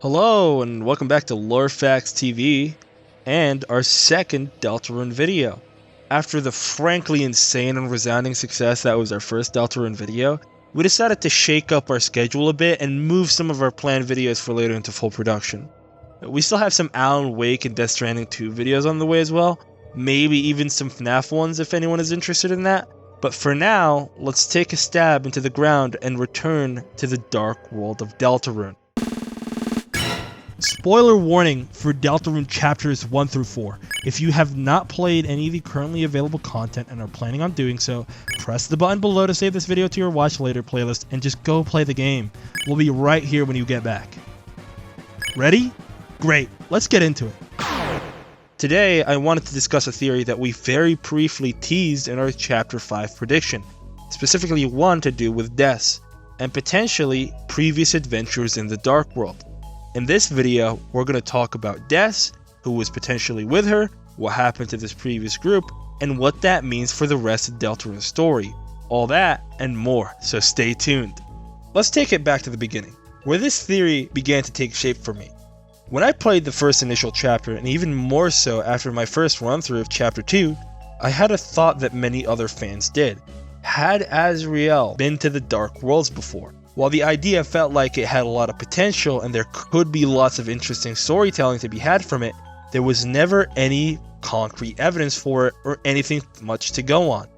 Hello and welcome back to LoreFactsTV and our second Deltarune video. After the frankly insane and resounding success that was our first Deltarune video, we decided to shake up our schedule a bit and move some of our planned videos for later into full production. We still have some Alan Wake and Death Stranding 2 videos on the way as well, maybe even some FNAF ones if anyone is interested in that. But for now, let's take a stab into the ground and return to the dark world of Deltarune. Spoiler warning for Deltarune chapters 1 through 4. If you have not played any of the currently available content and are planning on doing so, press the button below to save this video to your watch later playlist and just go play the game. We'll be right here when you get back. Ready? Great, let's get into it. Today, I wanted to discuss a theory that we very briefly teased in our chapter 5 prediction, specifically one to do with deaths, and potentially previous adventures in the Dark World. In this video, we're going to talk about Des, who was potentially with her, what happened to this previous group, and what that means for the rest of Deltarune's story. All that and more, so stay tuned. Let's take it back to the beginning, where this theory began to take shape for me. When I played the first initial chapter, and even more so after my first run-through of chapter 2, I had a thought that many other fans did. Had ASRIEL been to the Dark Worlds before? While the idea felt like it had a lot of potential and there could be lots of interesting storytelling to be had from it, there was never any concrete evidence for it or anything much to go on.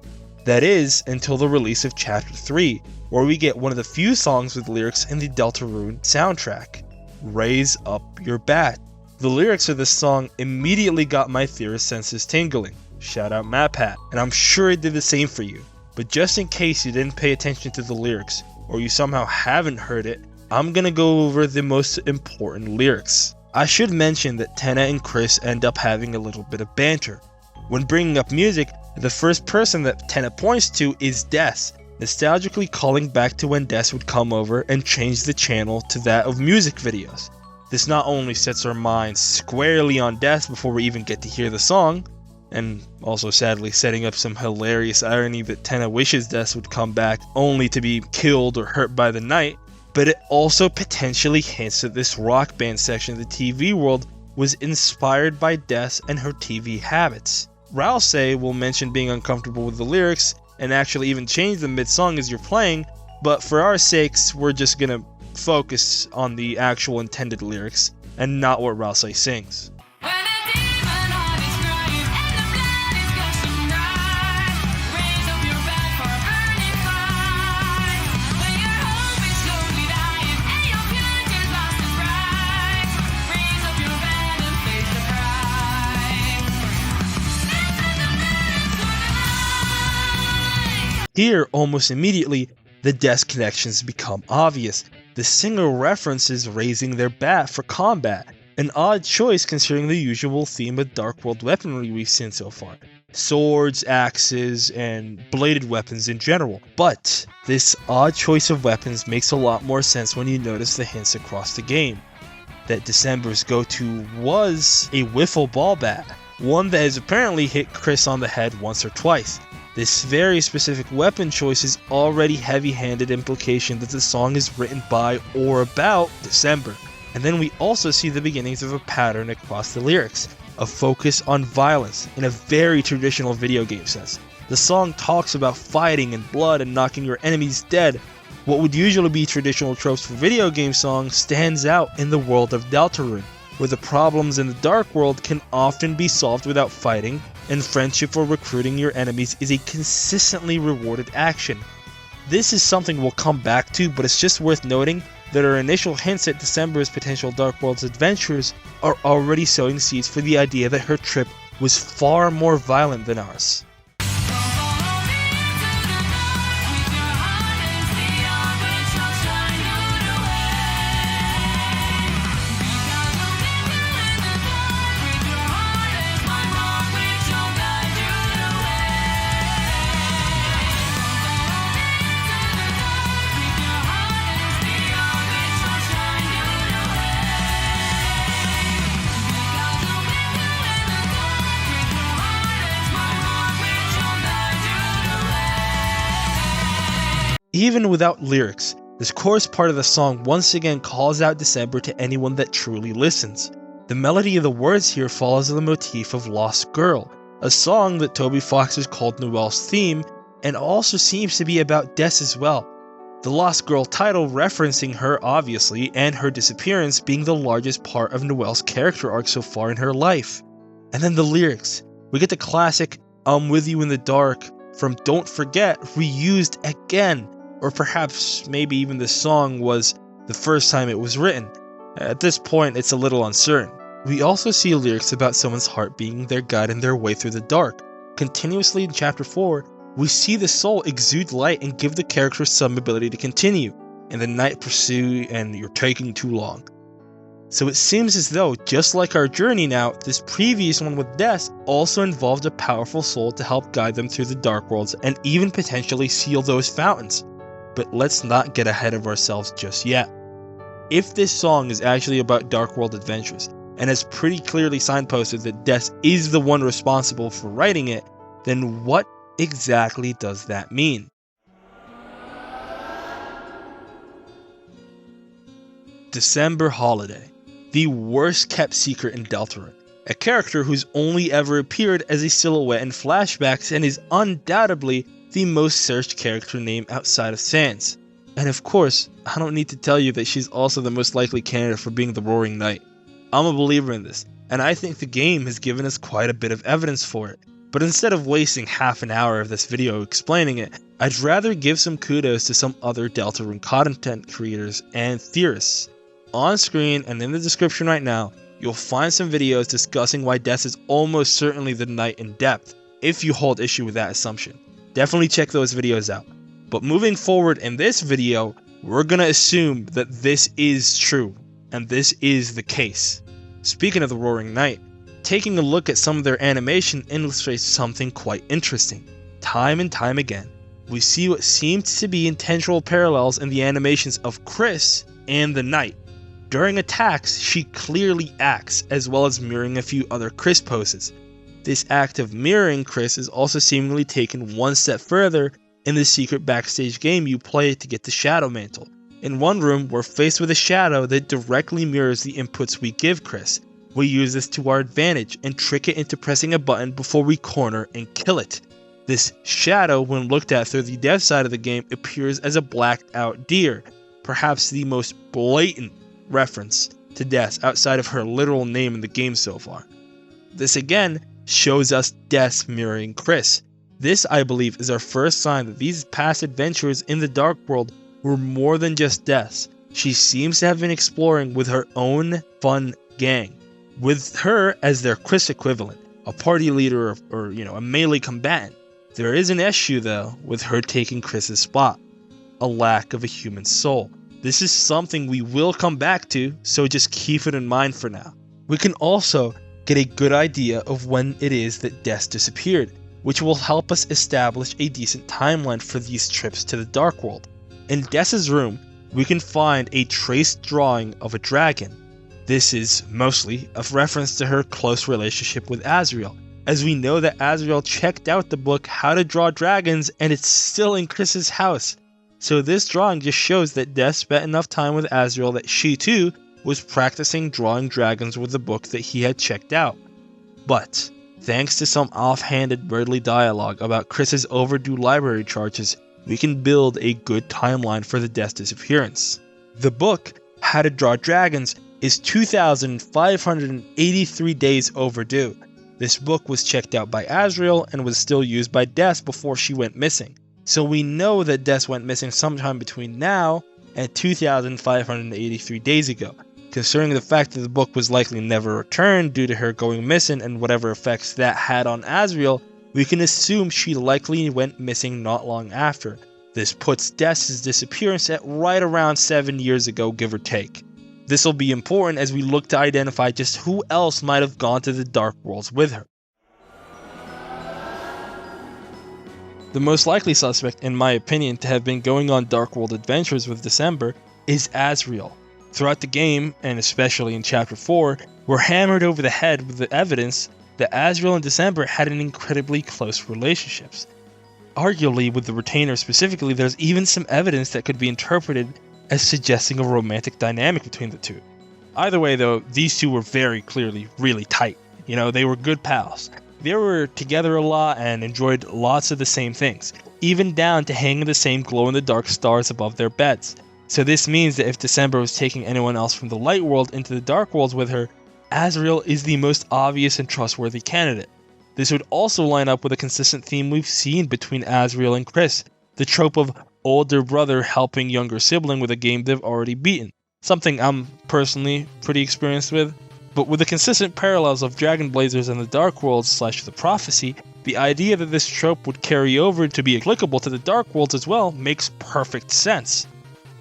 That is, until the release of Chapter 3, where we get one of the few songs with lyrics in the Deltarune soundtrack, Raise Up Your Bat. The lyrics of this song immediately got my theorist senses tingling. Shout out MapHat, and I'm sure it did the same for you. But just in case you didn't pay attention to the lyrics, or you somehow haven't heard it, I'm gonna go over the most important lyrics. I should mention that Tenna and Chris end up having a little bit of banter. When bringing up music, the first person that Tenna points to is Des, nostalgically calling back to when Des would come over and change the channel to that of music videos. This not only sets our minds squarely on Des before we even get to hear the song, and also sadly setting up some hilarious irony that Tenna wishes Des would come back only to be killed or hurt by the night, but it also potentially hints that this rock band section of the TV world was inspired by Des and her TV habits. Rouse will mention being uncomfortable with the lyrics and actually even change them mid-song as you're playing, but for our sakes we're just gonna focus on the actual intended lyrics and not what Rouse sings. Here, almost immediately, the Des connections become obvious. The singer references raising their bat for combat, an odd choice considering the usual theme of Dark World weaponry we've seen so far. Swords, axes, and bladed weapons in general. But this odd choice of weapons makes a lot more sense when you notice the hints across the game. That December's go-to was a wiffle ball bat, one that has apparently hit Chris on the head once or twice. This very specific weapon choice is already heavy-handed implication that the song is written by or about December. And then we also see the beginnings of a pattern across the lyrics, a focus on violence in a very traditional video game sense. The song talks about fighting and blood and knocking your enemies dead. What would usually be traditional tropes for video game songs stands out in the world of Deltarune, where the problems in the Dark World can often be solved without fighting, and friendship or recruiting your enemies is a consistently rewarded action. This is something we'll come back to, but it's just worth noting that our initial hints at December's potential Dark World's adventures are already sowing seeds for the idea that her trip was far more violent than ours. Even without lyrics, This chorus part of the song once again calls out December to anyone that truly listens. The melody of the words here follows the motif of Lost Girl, a song that Toby Fox has called Noelle's theme, and also seems to be about Des as well. The Lost Girl title referencing her obviously, and her disappearance being the largest part of Noelle's character arc so far in her life. And then the lyrics. We get the classic "I'm with you in the dark" from Don't Forget reused again, or perhaps maybe even the song was the first time it was written. At this point it's a little uncertain. We also see lyrics about someone's heart being their guide in their way through the dark. Continuously in chapter 4, we see the soul exude light and give the character some ability to continue. In the night pursue and you're taking too long. So it seems as though, just like our journey now, this previous one with Des also involved a powerful soul to help guide them through the dark worlds and even potentially seal those fountains. But let's not get ahead of ourselves just yet. If this song is actually about Dark World adventures, and has pretty clearly signposted that Des is the one responsible for writing it, then what exactly does that mean? December Holiday, the worst kept secret in Deltarune, a character who's only ever appeared as a silhouette in flashbacks and is undoubtedly the most searched character name outside of Sans. And of course, I don't need to tell you that she's also the most likely candidate for being the Roaring Knight. I'm a believer in this, and I think the game has given us quite a bit of evidence for it. But instead of wasting half an hour of this video explaining it, I'd rather give some kudos to some other Deltarune content creators and theorists. On screen and in the description right now, you'll find some videos discussing why Des is almost certainly the Knight in depth, if you hold issue with that assumption. Definitely check those videos out. But moving forward in this video, we're gonna assume that this is true, and this is the case. Speaking of the Roaring Knight, taking a look at some of their animation illustrates something quite interesting. Time and time again, we see what seems to be intentional parallels in the animations of Chris and the Knight. During attacks, she clearly acts, as well as mirroring a few other Chris poses. This act of mirroring Chris is also seemingly taken one step further in the secret backstage game you play to get the Shadow Mantle. In one room, we're faced with a shadow that directly mirrors the inputs we give Chris. We use this to our advantage and trick it into pressing a button before we corner and kill it. This shadow, when looked at through the dev side of the game, appears as a blacked out deer, perhaps the most blatant reference to Des outside of her literal name in the game so far. This again shows us Des mirroring Chris. This, I believe, is our first sign that these past adventures in the Dark World were more than just Des. She seems to have been exploring with her own fun gang, with her as their Chris equivalent, a party leader or a melee combatant. There is an issue though with her taking Chris's spot, a lack of a human soul. This is something we will come back to, so just keep it in mind for now. We can also get a good idea of when it is that Des disappeared, which will help us establish a decent timeline for these trips to the Dark World. In Des's room, we can find a traced drawing of a dragon. This is mostly a reference to her close relationship with ASRIEL, as we know that ASRIEL checked out the book How to Draw Dragons and it's still in Chris's house. So this drawing just shows that Des spent enough time with ASRIEL that she too was practicing drawing dragons with the book that he had checked out. But thanks to some offhanded worldly dialogue about Chris's overdue library charges, we can build a good timeline for the Des disappearance. The book, How to Draw Dragons, is 2,583 days overdue. This book was checked out by ASRIEL and was still used by Des before she went missing. So we know that Des went missing sometime between now and 2,583 days ago. Considering the fact that the book was likely never returned due to her going missing and whatever effects that had on ASRIEL, we can assume she likely went missing not long after. This puts Des's disappearance at right around 7 years ago, give or take. This will be important as we look to identify just who else might have gone to the Dark Worlds with her. The most likely suspect, in my opinion, to have been going on Dark World adventures with December is ASRIEL. Throughout the game, and especially in Chapter 4, we're hammered over the head with the evidence that ASRIEL and December had an incredibly close relationships. Arguably, with the Retainer specifically, there's even some evidence that could be interpreted as suggesting a romantic dynamic between the two. Either way though, these two were very clearly really tight. You know, they were good pals. They were together a lot and enjoyed lots of the same things, even down to hanging the same glow-in-the-dark stars above their beds. So this means that if December was taking anyone else from the light world into the dark worlds with her, ASRIEL is the most obvious and trustworthy candidate. This would also line up with a consistent theme we've seen between ASRIEL and Chris, the trope of older brother helping younger sibling with a game they've already beaten, something I'm personally pretty experienced with. But with the consistent parallels of Dragon Blazers and the Dark Worlds / the Prophecy, the idea that this trope would carry over to be applicable to the Dark Worlds as well makes perfect sense.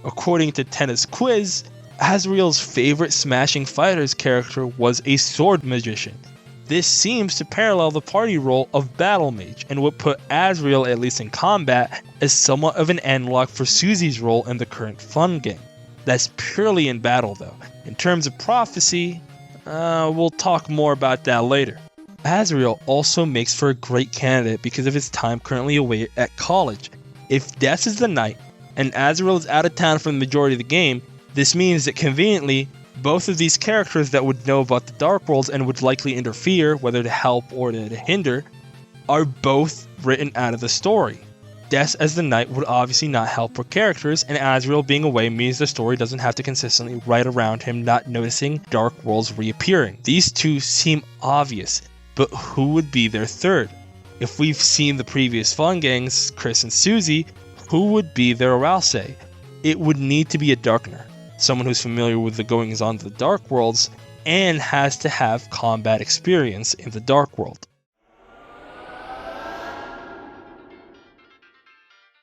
According to Tenna's quiz, ASRIEL's favorite Smashing Fighters character was a sword magician. This seems to parallel the party role of Battle Mage and would put ASRIEL, at least in combat, as somewhat of an analog for Susie's role in the current Fun game. That's purely in battle though. In terms of Prophecy, we'll talk more about that later. ASRIEL also makes for a great candidate because of his time currently away at college. If Death is the knight, and ASRIEL is out of town for the majority of the game, this means that conveniently, both of these characters that would know about the Dark Worlds and would likely interfere, whether to help or to hinder, are both written out of the story. Death as the knight would obviously not help her characters, and ASRIEL being away means the story doesn't have to consistently write around him not noticing Dark Worlds reappearing. These two seem obvious, but who would be their third? If we've seen the previous Fun gangs, Chris and Susie, who would be their Rouse? It would need to be a Darkner, someone who's familiar with the goings-on of the Dark Worlds, and has to have combat experience in the Dark World.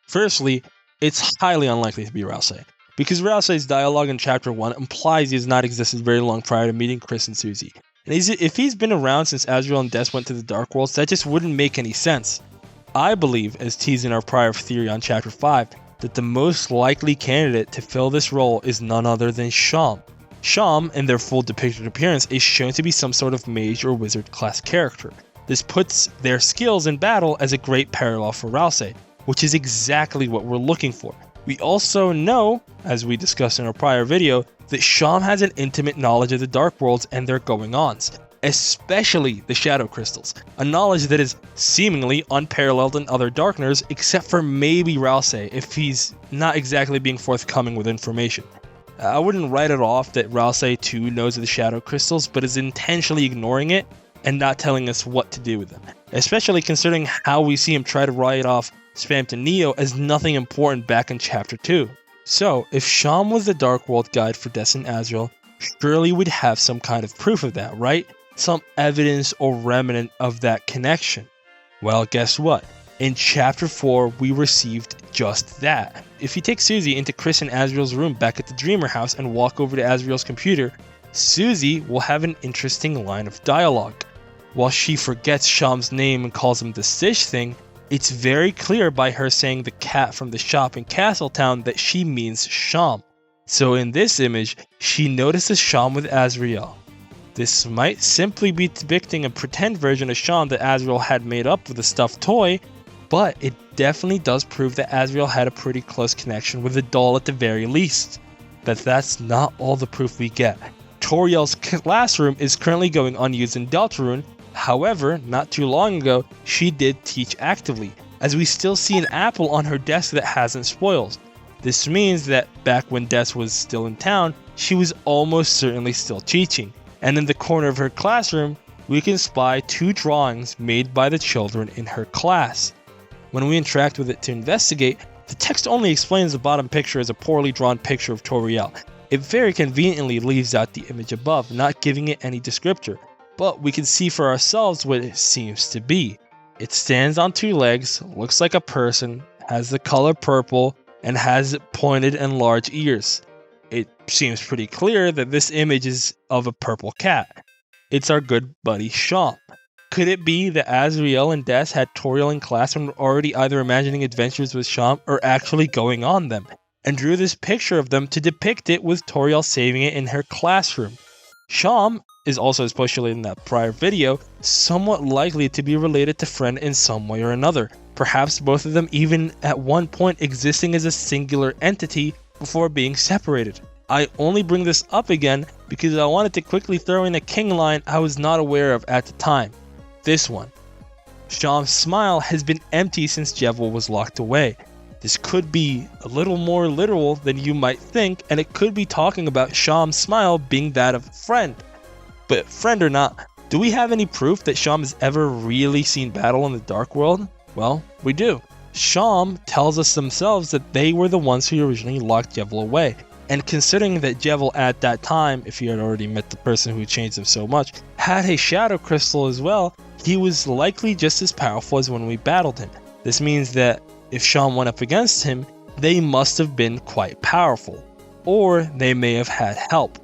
Firstly, it's highly unlikely to be Rouse, because Rouse's dialogue in Chapter 1 implies he has not existed very long prior to meeting Chris and Susie. And if he's been around since ASRIEL and Des went to the Dark Worlds, that just wouldn't make any sense. I believe, as teased in our prior theory on Chapter 5, that the most likely candidate to fill this role is none other than Sham. Sham, in their full depicted appearance, is shown to be some sort of mage or wizard class character. This puts their skills in battle as a great parallel for Rouse, which is exactly what we're looking for. We also know, as we discussed in our prior video, that Sham has an intimate knowledge of the Dark Worlds and their going-ons, especially the Shadow Crystals, a knowledge that is seemingly unparalleled in other Darkners except for maybe Rouse if he's not exactly being forthcoming with information. I wouldn't write it off that Rouse too knows of the Shadow Crystals, but is intentionally ignoring it and not telling us what to do with them, especially considering how we see him try to write off Spam to Neo as nothing important back in Chapter 2. So, if Sham was the Dark World guide for Des and ASRIEL, surely we'd have some kind of proof of that, right? Some evidence or remnant of that connection. Well, guess what? In Chapter 4, we received just that. If you take Susie into Chris and ASRIEL's room back at the DREEMUR house and walk over to ASRIEL's computer, Susie will have an interesting line of dialogue. While she forgets Sham's name and calls him the Stitch thing, it's very clear by her saying the cat from the shop in Castletown that she means Sham. So in this image, she notices Sham with ASRIEL. This might simply be depicting a pretend version of Sham that ASRIEL had made up with a stuffed toy, but it definitely does prove that ASRIEL had a pretty close connection with the doll at the very least. But that's not all the proof we get. Toriel's classroom is currently going unused in Deltarune. However, not too long ago, she did teach actively, as we still see an apple on her desk that hasn't spoiled. This means that back when Des was still in town, she was almost certainly still teaching. And in the corner of her classroom, we can spy 2 drawings made by the children in her class. When we interact with it to investigate, the text only explains the bottom picture as a poorly drawn picture of Toriel. It very conveniently leaves out the image above, not giving it any descriptor. But we can see for ourselves what it seems to be. It stands on 2 legs, looks like a person, has the color purple, and has pointed and large ears. It seems pretty clear that this image is of a purple cat. It's our good buddy Sham. Could it be that ASRIEL and Des had Toriel in class and were already either imagining adventures with Sham or actually going on them, and drew this picture of them to depict it with Toriel saving it in her classroom? Sham is also, as postulated in that prior video, somewhat likely to be related to Friend in some way or another, perhaps both of them even at one point existing as a singular entity before being separated. I only bring this up again because I wanted to quickly throw in a king line I was not aware of at the time. This one. Sham's smile has been empty since Jevil was locked away. This could be a little more literal than you might think, and it could be talking about Sham's smile being that of a friend. But friend or not, do we have any proof that Sham has ever really seen battle in the Dark World? Well, we do. Sham tells us themselves that they were the ones who originally locked Jevil away. And considering that Jevil at that time, if he had already met the person who changed him so much, had a shadow crystal as well, he was likely just as powerful as when we battled him. This means that if Sham went up against him, they must have been quite powerful, or they may have had help.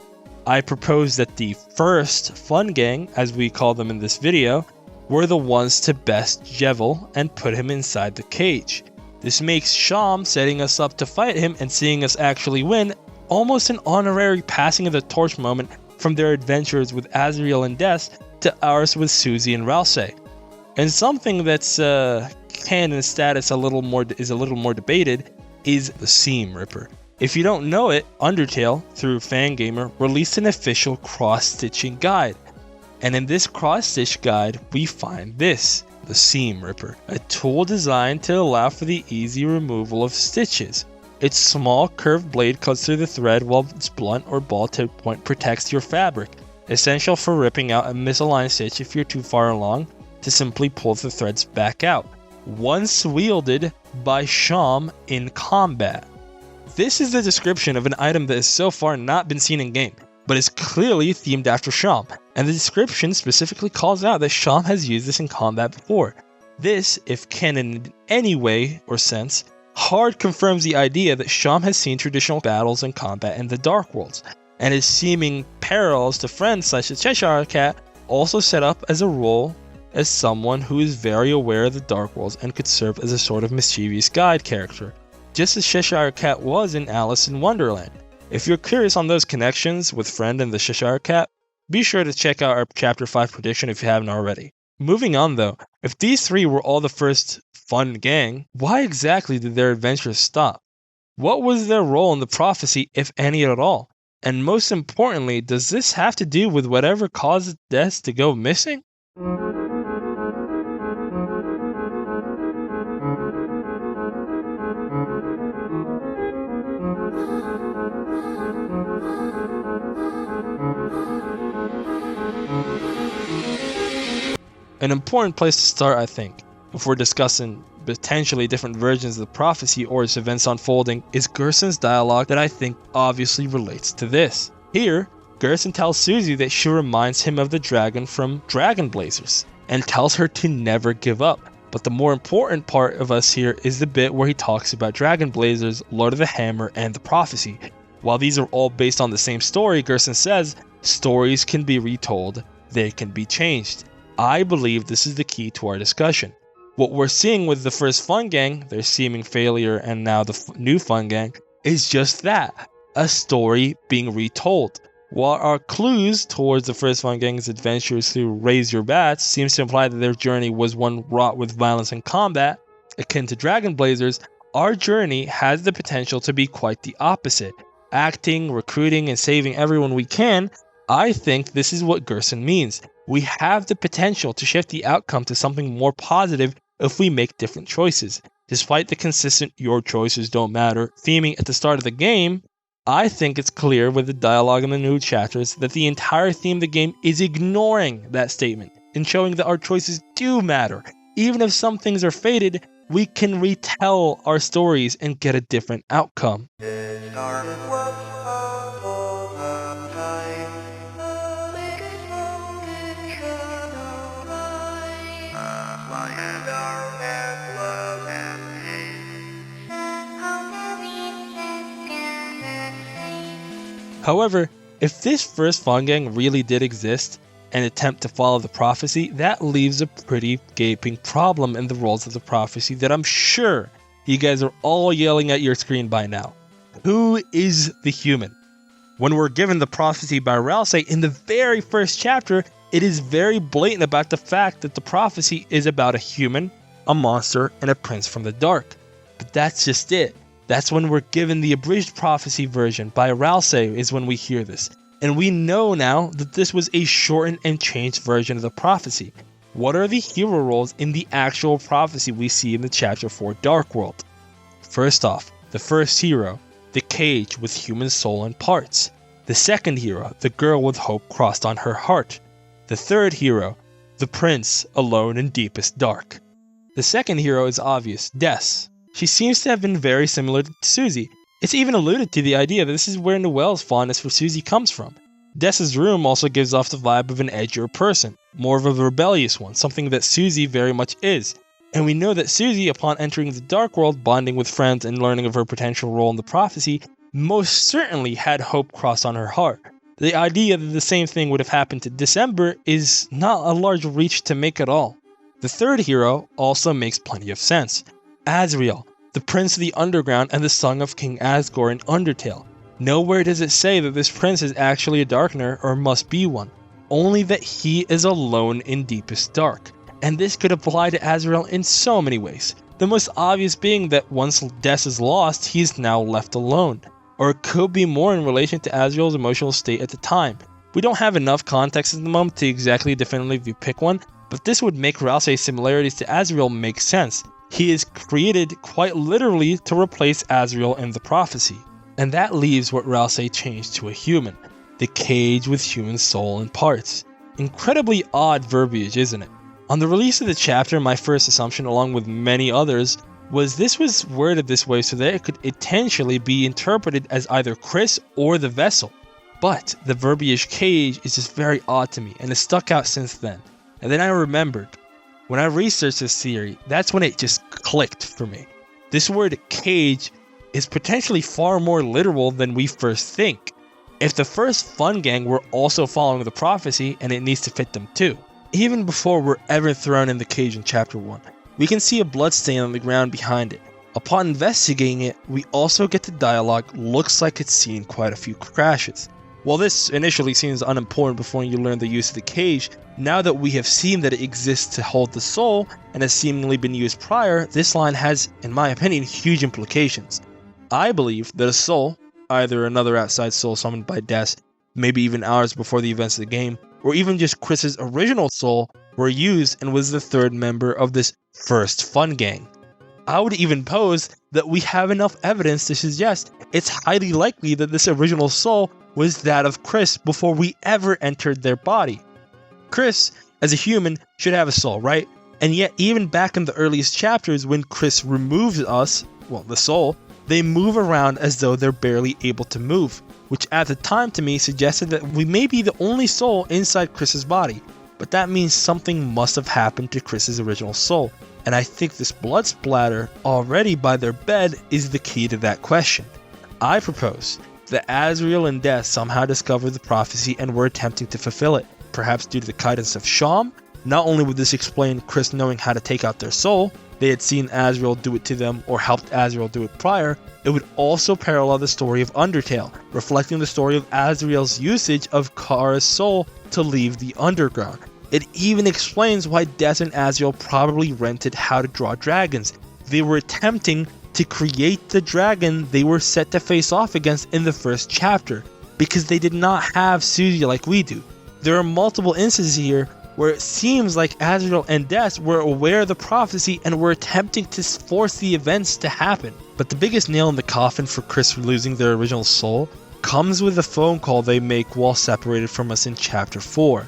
I propose that the first Fun Gang, as we call them in this video, were the ones to best Jevil and put him inside the cage. This makes Sham setting us up to fight him and seeing us actually win almost an honorary passing of the torch moment from their adventures with ASRIEL and Des to ours with Susie and Ralsei. And something that's canon status is a little more debated is the Seam Ripper. If you don't know it, Undertale, through Fangamer, released an official cross-stitching guide. And in this cross-stitch guide, we find this, the Seam Ripper, a tool designed to allow for the easy removal of stitches. Its small curved blade cuts through the thread while its blunt or ball tip point protects your fabric, essential for ripping out a misaligned stitch if you're too far along to simply pull the threads back out. Once wielded by Sham in combat. This is the description of an item that has so far not been seen in game, but is clearly themed after Sham, and the description specifically calls out that Sham has used this in combat before. This, if canon in any way or sense, hard confirms the idea that Sham has seen traditional battles and combat in the Dark Worlds, and his seeming parallels to friends such as Cheshire Cat also set up as a role as someone who is very aware of the Dark Worlds and could serve as a sort of mischievous guide character, just as Cheshire Cat was in Alice in Wonderland. If you're curious on those connections with Friend and the Cheshire Cat, be sure to check out our Chapter 5 prediction if you haven't already. Moving on though, if these three were all the first Fun Gang, why exactly did their adventures stop? What was their role in the prophecy, if any at all? And most importantly, does this have to do with whatever caused Des to go missing? An important place to start, I think, if we're discussing potentially different versions of the prophecy or its events unfolding, is Gerson's dialogue that I think obviously relates to this. Here, Gerson tells Susie that she reminds him of the dragon from Dragon Blazers, and tells her to never give up. But the more important part of us here is the bit where he talks about Dragon Blazers, Lord of the Hammer, and the prophecy. While these are all based on the same story, Gerson says, stories can be retold, they can be changed. I believe this is the key to our discussion. What we're seeing with the first Fun Gang, their seeming failure, and now the new Fun Gang, is just that, a story being retold. While our clues towards the first Fun Gang's adventures through Raise Your Bats seems to imply that their journey was one wrought with violence and combat, akin to Dragon Blazers, our journey has the potential to be quite the opposite. Acting, recruiting, and saving everyone we can, I think this is what Gerson means. We have the potential to shift the outcome to something more positive if we make different choices. Despite the consistent "your choices don't matter" theming at the start of the game, I think it's clear with the dialogue in the new chapters that the entire theme of the game is ignoring that statement and showing that our choices do matter. Even if some things are fated, we can retell our stories and get a different outcome. However, if this first Fun Gang really did exist and attempt to follow the prophecy, that leaves a pretty gaping problem in the roles of the prophecy that I'm sure you guys are all yelling at your screen by now. Who is the human? When we're given the prophecy by Ralsei in the very first chapter, it is very blatant about the fact that the prophecy is about a human, a monster, and a prince from the dark. But that's just it. That's when we're given the abridged prophecy version by Ralsei is when we hear this. And we know now that this was a shortened and changed version of the prophecy. What are the hero roles in the actual prophecy we see in the Chapter 4 Dark World? First off, the first hero, the cage with human soul and parts. The second hero, the girl with hope crossed on her heart. The third hero, the prince alone in deepest dark. The second hero is obvious, Des. She seems to have been very similar to Susie. It's even alluded to the idea that this is where Noelle's fondness for Susie comes from. Des's room also gives off the vibe of an edgier person, more of a rebellious one, something that Susie very much is. And we know that Susie, upon entering the Dark World, bonding with friends and learning of her potential role in the prophecy, most certainly had hope crossed on her heart. The idea that the same thing would have happened to December is not a large reach to make at all. The third hero also makes plenty of sense. ASRIEL, the prince of the underground and the son of King Asgore in Undertale. Nowhere does it say that this prince is actually a Darkener or must be one, only that he is alone in deepest dark. And this could apply to ASRIEL in so many ways. The most obvious being that once Des is lost, he is now left alone. Or it could be more in relation to ASRIEL's emotional state at the time. We don't have enough context at the moment to exactly definitively pick one, but this would make Ralsei's similarities to ASRIEL make sense. He is created quite literally to replace ASRIEL in the prophecy. And that leaves what Ralsei changed to a human. The cage with human soul and parts. Incredibly odd verbiage, isn't it? On the release of the chapter, my first assumption, along with many others, was this was worded this way so that it could potentially be interpreted as either Chris or the vessel. But the verbiage cage is just very odd to me, and it's stuck out since then. And then I remembered, when I researched this theory, that's when it just clicked for me. This word cage is potentially far more literal than we first think. If the first fun gang were also following the prophecy, and it needs to fit them too. Even before we're ever thrown in the cage in Chapter 1, we can see a bloodstain on the ground behind it. Upon investigating it, we also get the dialogue, looks like it's seen quite a few crashes. While this initially seems unimportant before you learn the use of the cage, now that we have seen that it exists to hold the soul, and has seemingly been used prior, this line has, in my opinion, huge implications. I believe that a soul, either another outside soul summoned by Des, maybe even hours before the events of the game, or even just Chris's original soul, were used and was the third member of this first fun gang. I would even pose that we have enough evidence to suggest it's highly likely that this original soul was that of Chris before we ever entered their body. Chris, as a human, should have a soul, right? And yet, even back in the earliest chapters when Chris removes us, well, the soul, they move around as though they're barely able to move, which at the time to me suggested that we may be the only soul inside Chris's body. But that means something must have happened to Chris's original soul, and I think this blood splatter already by their bed is the key to that question. I propose that ASRIEL and Des somehow discovered the prophecy and were attempting to fulfill it, perhaps due to the guidance of Sham. Not only would this explain Chris knowing how to take out their soul, they had seen ASRIEL do it to them or helped ASRIEL do it prior, it would also parallel the story of Undertale, reflecting the story of ASRIEL's usage of Kara's soul to leave the underground. It even explains why Des and ASRIEL probably rented How to Draw Dragons. They were attempting to create the dragon they were set to face off against in the first chapter, because they did not have Susie like we do. There are multiple instances here where it seems like ASRIEL and Des were aware of the prophecy and were attempting to force the events to happen. But the biggest nail in the coffin for Chris losing their original soul comes with the phone call they make while separated from us in Chapter 4.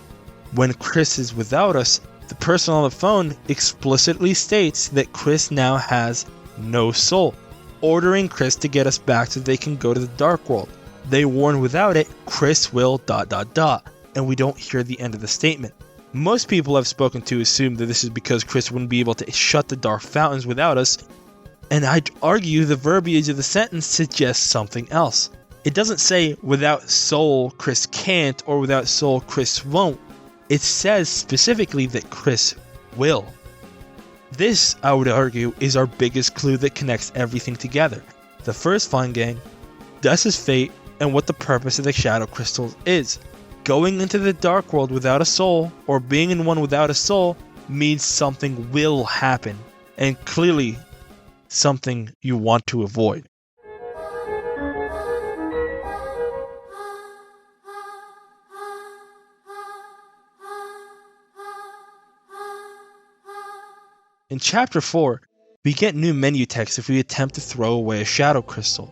When Chris is without us, the person on the phone explicitly states that Chris now has no soul, ordering Chris to get us back so they can go to the Dark World. They warn without it, Chris will ... and we don't hear the end of the statement. Most people I've spoken to assume that this is because Chris wouldn't be able to shut the dark fountains without us, and I'd argue the verbiage of the sentence suggests something else. It doesn't say without soul Chris can't or without soul Chris won't. It says specifically that Chris will. This, I would argue, is our biggest clue that connects everything together. The first fun gang, Des's fate, and what the purpose of the Shadow Crystals is. Going into the Dark World without a soul, or being in one without a soul, means something will happen, and clearly something you want to avoid. In Chapter 4, we get new menu text if we attempt to throw away a shadow crystal.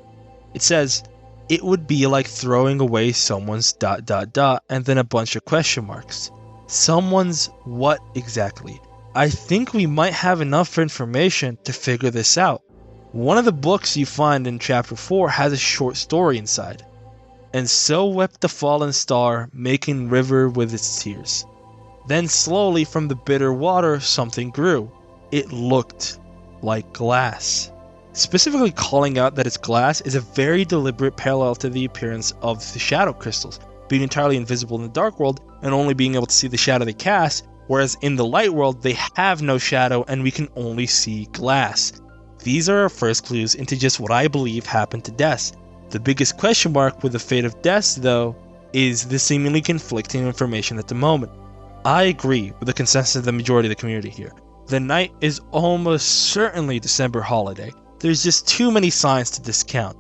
It says, "It would be like throwing away someone's ... and then a bunch of question marks. Someone's what exactly? I think we might have enough information to figure this out. One of the books you find in Chapter 4 has a short story inside. And so wept the fallen star, making river with its tears. Then slowly from the bitter water something grew. It looked like glass." Specifically calling out that it's glass is a very deliberate parallel to the appearance of the shadow crystals, being entirely invisible in the dark world and only being able to see the shadow they cast, whereas in the light world they have no shadow and we can only see glass. These are our first clues into just what I believe happened to Des. The biggest question mark with the fate of Des, though, is the seemingly conflicting information at the moment. I agree with the consensus of the majority of the community here. The night is almost certainly December holiday. There's just too many signs to discount.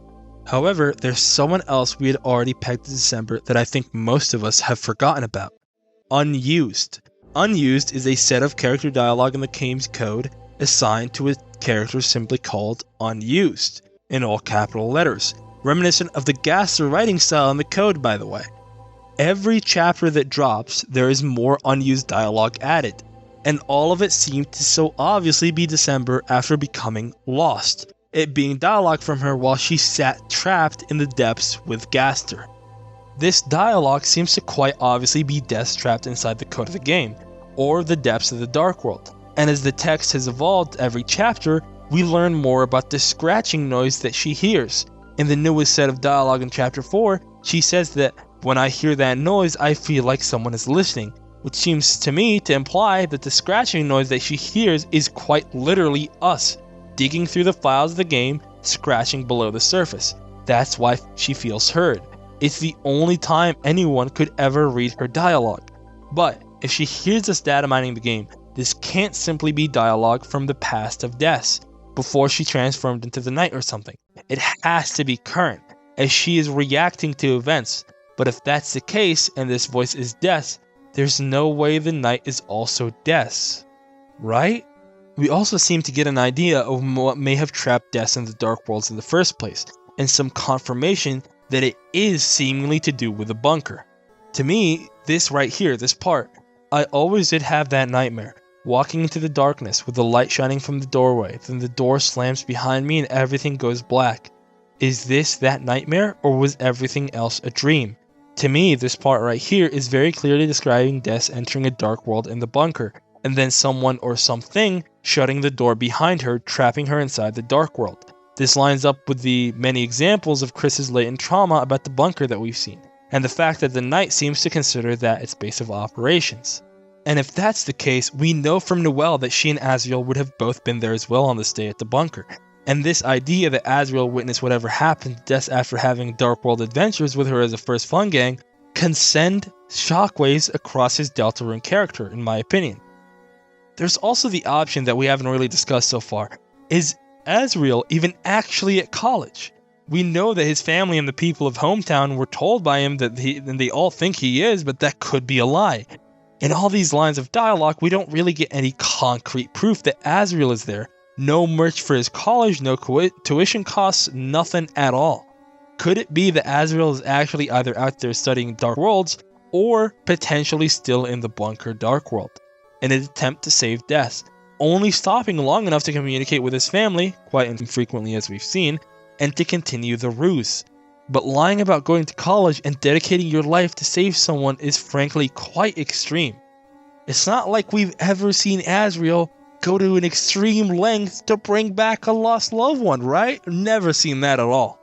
However, there's someone else we had already pegged to December that I think most of us have forgotten about. Unused. Unused is a set of character dialogue in the game's code assigned to a character simply called Unused, in all capital letters, reminiscent of the Gaster writing style in the code, by the way. Every chapter that drops, there is more unused dialogue added, and all of it seemed to so obviously be December after becoming lost, it being dialogue from her while she sat trapped in the depths with Gaster. This dialogue seems to quite obviously be Des trapped inside the code of the game, or the depths of the dark world, and as the text has evolved every chapter, we learn more about the scratching noise that she hears. In the newest set of dialogue in Chapter 4, she says that, "When I hear that noise, I feel like someone is listening," which seems to me to imply that the scratching noise that she hears is quite literally us, digging through the files of the game, scratching below the surface. That's why she feels heard. It's the only time anyone could ever read her dialogue. But if she hears us data mining the game, this can't simply be dialogue from the past of Des, before she transformed into the night or something. It has to be current, as she is reacting to events. But if that's the case, and this voice is Des, there's no way the night is also Des, right? We also seem to get an idea of what may have trapped Des in the Dark Worlds in the first place, and some confirmation that it is seemingly to do with the bunker. To me, this right here, this part, I always did have that nightmare, walking into the darkness with the light shining from the doorway, then the door slams behind me and everything goes black. Is this that nightmare, or was everything else a dream? To me, this part right here is very clearly describing Des entering a dark world in the bunker, and then someone or something shutting the door behind her, trapping her inside the dark world. This lines up with the many examples of Chris's latent trauma about the bunker that we've seen, and the fact that the Knight seems to consider that its base of operations. And if that's the case, we know from Noelle that she and Asriel would have both been there as well on this day at the bunker. And this idea that Asriel witnessed whatever happened to Des after having Dark World adventures with her as a first fun gang can send shockwaves across his Deltarune character, in my opinion. There's also the option that we haven't really discussed so far. Is Asriel even actually at college? We know that his family and the people of Hometown were told by him that they all think he is, but that could be a lie. In all these lines of dialogue, we don't really get any concrete proof that Asriel is there. No merch for his college, no tuition costs, nothing at all. Could it be that Asriel is actually either out there studying Dark Worlds, or potentially still in the bunker Dark World, in an attempt to save Des, only stopping long enough to communicate with his family, quite infrequently as we've seen, and to continue the ruse? But lying about going to college and dedicating your life to save someone is frankly quite extreme. It's not like we've ever seen Asriel go to an extreme length to bring back a lost loved one, right? Never seen that at all.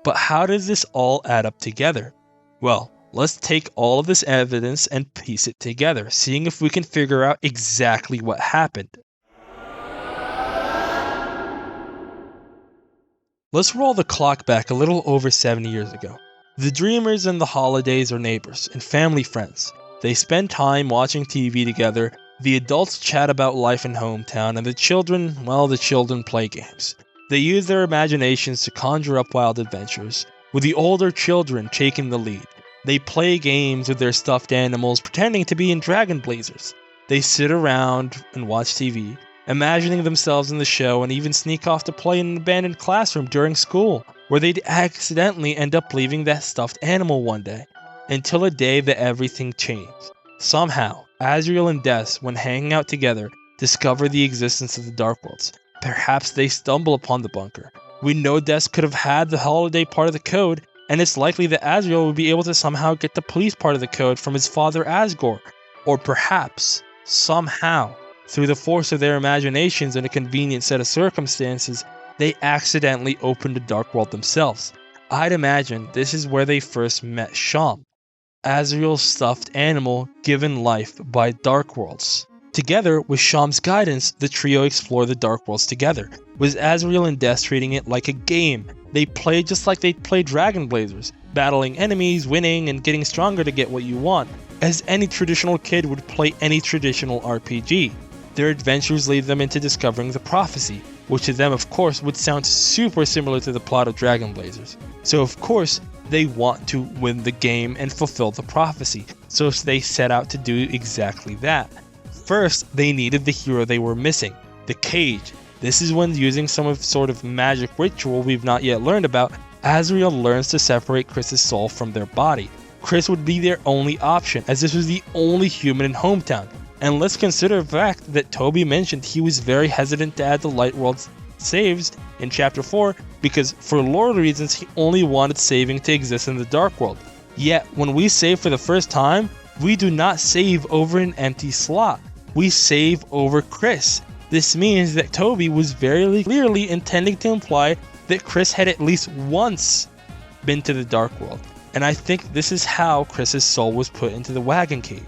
But how does this all add up together? Well, let's take all of this evidence and piece it together, seeing if we can figure out exactly what happened. Let's roll the clock back a little over 70 years ago. The Dreemers and the Holidays are neighbors and family friends. They spend time watching TV together. The adults chat about life in Hometown, and the children play games. They use their imaginations to conjure up wild adventures, with the older children taking the lead. They play games with their stuffed animals, pretending to be in dragon blazers. They sit around and watch TV, imagining themselves in the show and even sneak off to play in an abandoned classroom during school, where they'd accidentally end up leaving that stuffed animal one day, until a day that everything changed. Somehow, Azriel and Des, when hanging out together, discover the existence of the Dark Worlds. Perhaps they stumble upon the bunker. We know Des could have had the holiday part of the code, and it's likely that Azriel would be able to somehow get the police part of the code from his father Asgore. Or perhaps, somehow, through the force of their imaginations and a convenient set of circumstances, they accidentally opened a Dark World themselves. I'd imagine this is where they first met Sham, Azriel's stuffed animal given life by Dark Worlds. Together, with Sham's guidance, the trio explore the Dark Worlds together, with Azriel and Des treating it like a game. They play just like they play Dragon Blazers, battling enemies, winning, and getting stronger to get what you want, as any traditional kid would play any traditional RPG. Their adventures lead them into discovering the prophecy, which to them of course would sound super similar to the plot of Dragon Blazers. So of course, they want to win the game and fulfill the prophecy, so they set out to do exactly that. First, they needed the hero they were missing, the cage. This is when, using some sort of magic ritual we've not yet learned about, Azriel learns to separate Chris's soul from their body. Chris would be their only option, as this was the only human in Hometown. And let's consider the fact that Toby mentioned he was very hesitant to add the Light World saves in Chapter 4 because for lore reasons he only wanted saving to exist in the Dark World. Yet, when we save for the first time, we do not save over an empty slot. We save over Chris. This means that Toby was very clearly intending to imply that Chris had at least once been to the Dark World. And I think this is how Chris's soul was put into the wagon cage,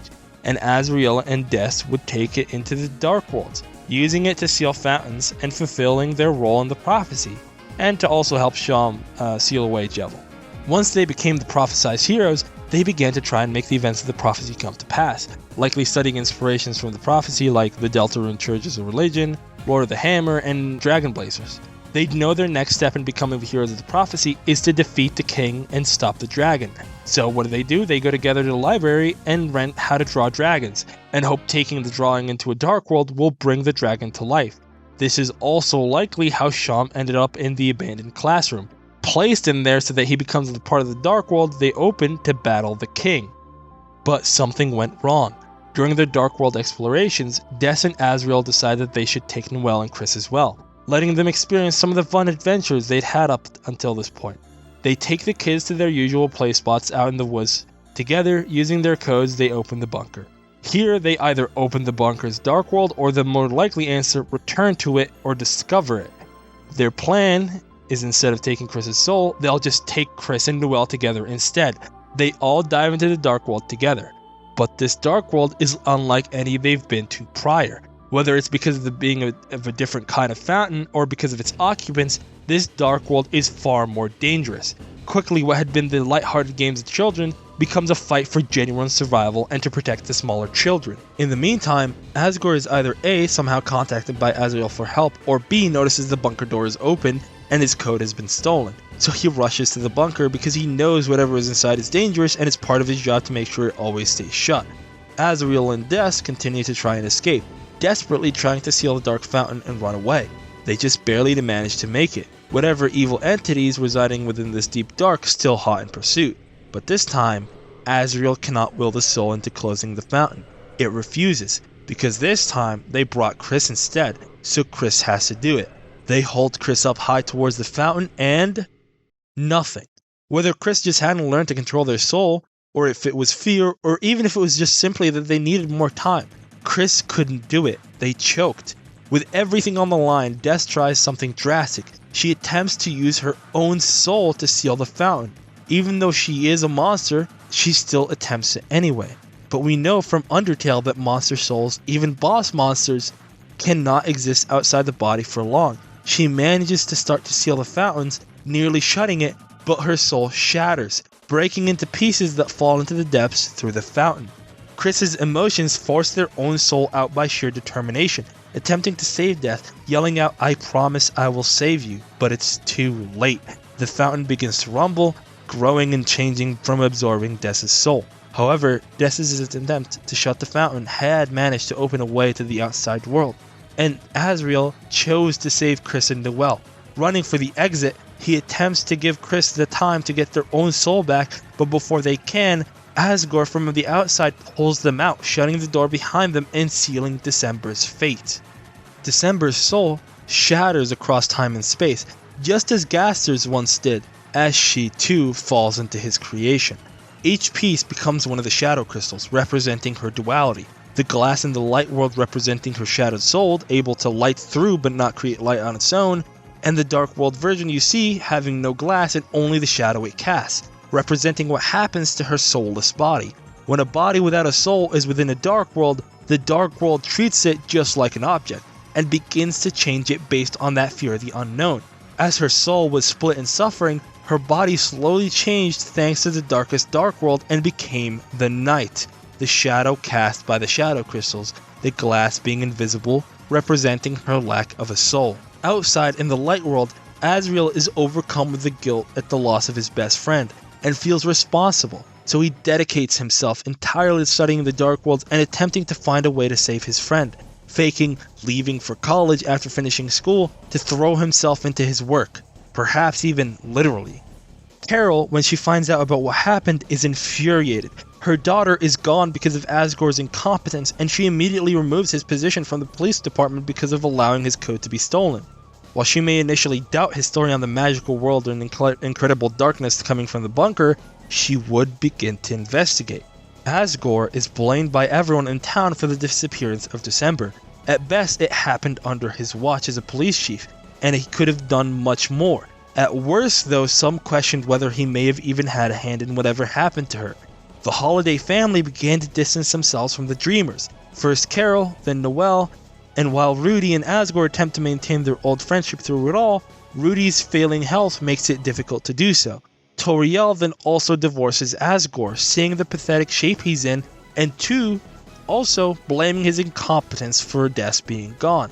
and Azriel and Des would take it into the Dark Worlds, using it to seal fountains and fulfilling their role in the prophecy, and to also help Sham seal away Jevil. Once they became the prophesized heroes, they began to try and make the events of the prophecy come to pass, likely studying inspirations from the prophecy like the Deltarune Churches of Religion, Lord of the Hammer, and Dragon Blazers. They'd know their next step in becoming the heroes of the prophecy is to defeat the king and stop the dragon. So what do? They go together to the library and rent How to Draw Dragons, and hope taking the drawing into a Dark World will bring the dragon to life. This is also likely how Sham ended up in the abandoned classroom, placed in there so that he becomes the part of the Dark World they opened to battle the king. But something went wrong. During their Dark World explorations, Des and Azriel decided that they should take Noelle and Chris as well, letting them experience some of the fun adventures they'd had up until this point. They take the kids to their usual play spots out in the woods. Together, using their codes, they open the bunker. Here, they either open the bunker's Dark World, or the more likely answer, return to it or discover it. Their plan is, instead of taking Chris's soul, they'll just take Chris and Noelle together instead. They all dive into the Dark World together. But this Dark World is unlike any they've been to prior. Whether it's because of the being of a different kind of fountain or because of its occupants, this Dark World is far more dangerous. Quickly, what had been the lighthearted games of children becomes a fight for genuine survival and to protect the smaller children. In the meantime, Asgore is either A, somehow contacted by Azriel for help, or B, notices the bunker door is open and his code has been stolen. So he rushes to the bunker because he knows whatever is inside is dangerous and it's part of his job to make sure it always stays shut. Azriel and Des continue to try and escape, desperately trying to seal the Dark Fountain and run away. They just barely manage to make it. Whatever evil entities residing within this deep dark still hot in pursuit. But this time, Azriel cannot will the soul into closing the fountain. It refuses, because this time they brought Chris instead, so Chris has to do it. They hold Chris up high towards the fountain and nothing. Whether Chris just hadn't learned to control their soul, or if it was fear, or even if it was just simply that they needed more time, Chris couldn't do it. They choked. With everything on the line, Des tries something drastic. She attempts to use her own soul to seal the fountain. Even though she is a monster, she still attempts it anyway. But we know from Undertale that monster souls, even boss monsters, cannot exist outside the body for long. She manages to start to seal the fountains, nearly shutting it, but her soul shatters, breaking into pieces that fall into the depths through the fountain. Chris's emotions force their own soul out by sheer determination, attempting to save Death, yelling out, "I promise I will save you," but it's too late. The fountain begins to rumble, growing and changing from absorbing Death's soul. However, Death's attempt to shut the fountain had managed to open a way to the outside world. and Azriel chose to save Chris and Noelle. Running for the exit, he attempts to give Chris the time to get their own soul back, but before they can, Asgore from the outside pulls them out, shutting the door behind them and sealing December's fate. December's soul shatters across time and space, just as Gaster's once did, as she too falls into his creation. Each piece becomes one of the shadow crystals, representing her duality. The glass in the light world representing her shattered soul, able to light through but not create light on its own, and the dark world version you see having no glass and only the shadow it casts, representing what happens to her soulless body. When a body without a soul is within a dark world, the dark world treats it just like an object, and begins to change it based on that fear of the unknown. As her soul was split in suffering, her body slowly changed thanks to the darkest dark world and became the night, the shadow cast by the shadow crystals, the glass being invisible, representing her lack of a soul. Outside in the light world, Azriel is overcome with the guilt at the loss of his best friend, and feels responsible, so he dedicates himself entirely to studying the dark world and attempting to find a way to save his friend, faking leaving for college after finishing school to throw himself into his work, perhaps even literally. Carol, when she finds out about what happened, is infuriated. Her daughter is gone because of Asgore's incompetence, and she immediately removes his position from the police department because of allowing his code to be stolen. While she may initially doubt his story on the magical world and incredible darkness coming from the bunker, she would begin to investigate. Asgore is blamed by everyone in town for the disappearance of December. At best, it happened under his watch as a police chief, and he could have done much more. At worst, though, some questioned whether he may have even had a hand in whatever happened to her. The Holiday family began to distance themselves from the Dreemers. First Carol, then Noelle, and while Rudy and Asgore attempt to maintain their old friendship through it all, Rudy's failing health makes it difficult to do so. Toriel then also divorces Asgore, seeing the pathetic shape he's in, and two, also blaming his incompetence for Des being gone.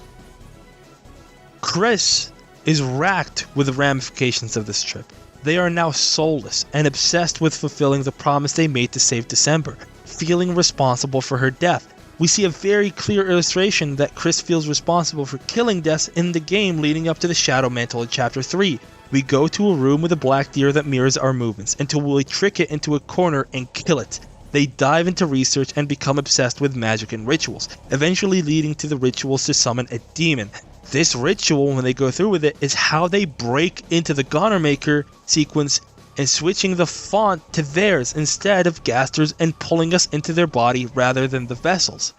Chris is racked with the ramifications of this trip. They are now soulless and obsessed with fulfilling the promise they made to save December, feeling responsible for her death. We see a very clear illustration that Chris feels responsible for killing Des in the game leading up to the Shadow Mantle in Chapter 3. We go to a room with a black deer that mirrors our movements until we trick it into a corner and kill it. They dive into research and become obsessed with magic and rituals, eventually leading to the rituals to summon a demon. This ritual, when they go through with it, is how they break into the Gunnermaker sequence and switching the font to theirs instead of Gaster's and pulling us into their body rather than the vessels.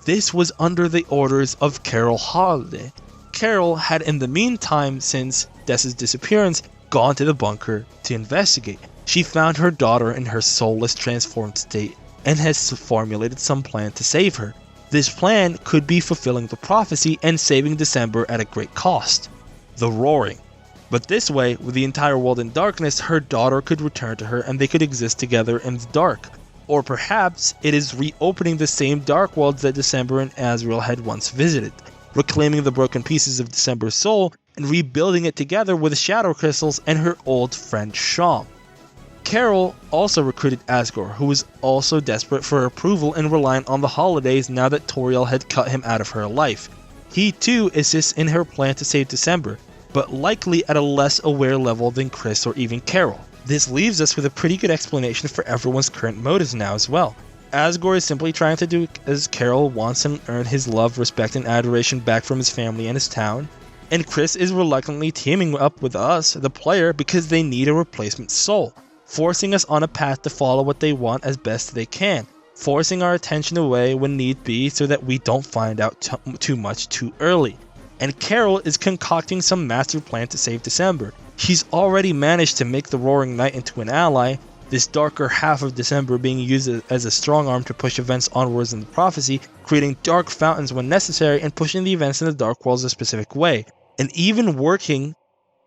This was under the orders of Carol Holiday. Carol had in the meantime, since Des's disappearance, gone to the bunker to investigate. She found her daughter in her soulless transformed state and has formulated some plan to save her. This plan could be fulfilling the prophecy and saving December at a great cost. The Roaring. But this way, with the entire world in darkness, her daughter could return to her and they could exist together in the dark. Or perhaps it is reopening the same dark worlds that December and Azriel had once visited, reclaiming the broken pieces of December's soul and rebuilding it together with the shadow crystals and her old friend Sham. Carol also recruited Asgore, who was also desperate for approval and reliant on the holidays now that Toriel had cut him out of her life. He too assists in her plan to save December, but likely at a less aware level than Chris or even Carol. This leaves us with a pretty good explanation for everyone's current motives now as well. Asgore is simply trying to do as Carol wants and earn his love, respect, and adoration back from his family and his town. And Chris is reluctantly teaming up with us, the player, because they need a replacement soul, forcing us on a path to follow what they want as best they can, forcing our attention away when need be so that we don't find out too much too early. And Carol is concocting some master plan to save December. She's already managed to make the Roaring Knight into an ally, this darker half of December being used as a strong arm to push events onwards in the prophecy, creating dark fountains when necessary and pushing the events in the dark worlds a specific way, and even working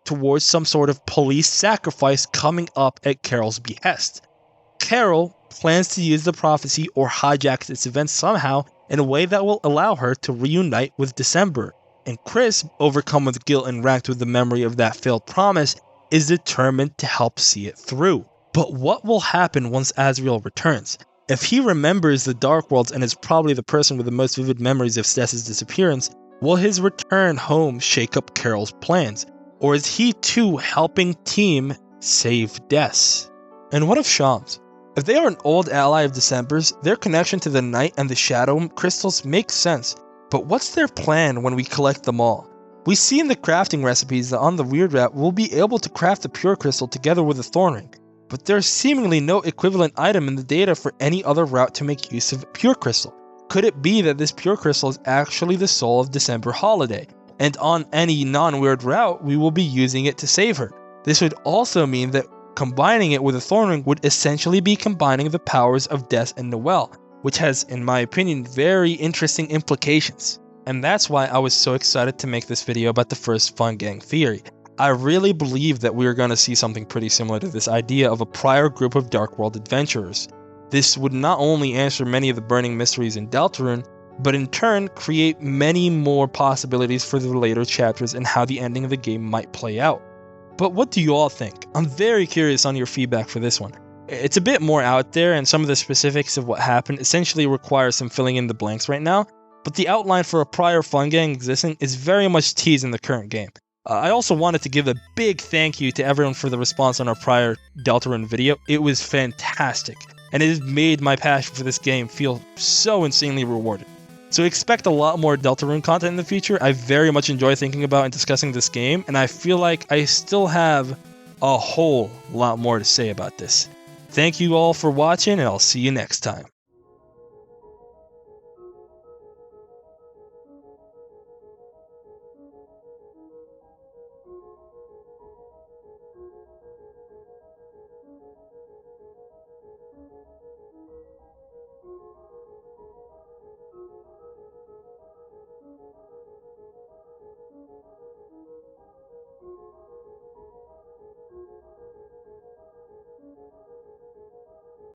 towards some sort of police sacrifice coming up at Carol's behest. Carol plans to use the prophecy or hijack its events somehow in a way that will allow her to reunite with December. And Chris, overcome with guilt and racked with the memory of that failed promise, is determined to help see it through. But what will happen once Azriel returns? If he remembers the Dark Worlds and is probably the person with the most vivid memories of Stess's disappearance, Will his return home shake up Carol's plans, or is he too helping team save Des? And what of Shams? If they are an old ally of December's, their connection to the Night and the Shadow crystals makes sense, but what's their plan when we collect them all? We see in the crafting recipes that on the weird route we'll be able to craft a pure crystal together with a thorn ring, but there's seemingly no equivalent item in the data for any other route to make use of pure crystal. Could it be that this pure crystal is actually the soul of December Holiday, and on any non-weird route we will be using it to save her? This would also mean that combining it with a thorn ring would essentially be combining the powers of Des and Noelle, which has, in my opinion, very interesting implications. And that's why I was so excited to make this video about the first Fun Gang theory. I really believe that we are going to see something pretty similar to this idea of a prior group of Dark World adventurers. This would not only answer many of the burning mysteries in Deltarune, but in turn create many more possibilities for the later chapters and how the ending of the game might play out. But what do you all think? I'm very curious on your feedback for this one. It's a bit more out there, and some of the specifics of what happened essentially require some filling in the blanks right now, but the outline for a prior Fun Gang existing is very much teased in the current game. I also wanted to give a big thank you to everyone for the response on our prior Deltarune video. It was fantastic, and it has made my passion for this game feel so insanely rewarded. So expect a lot more Deltarune content in the future. I very much enjoy thinking about and discussing this game, and I feel like I still have a whole lot more to say about this. Thank you all for watching, and I'll see you next time.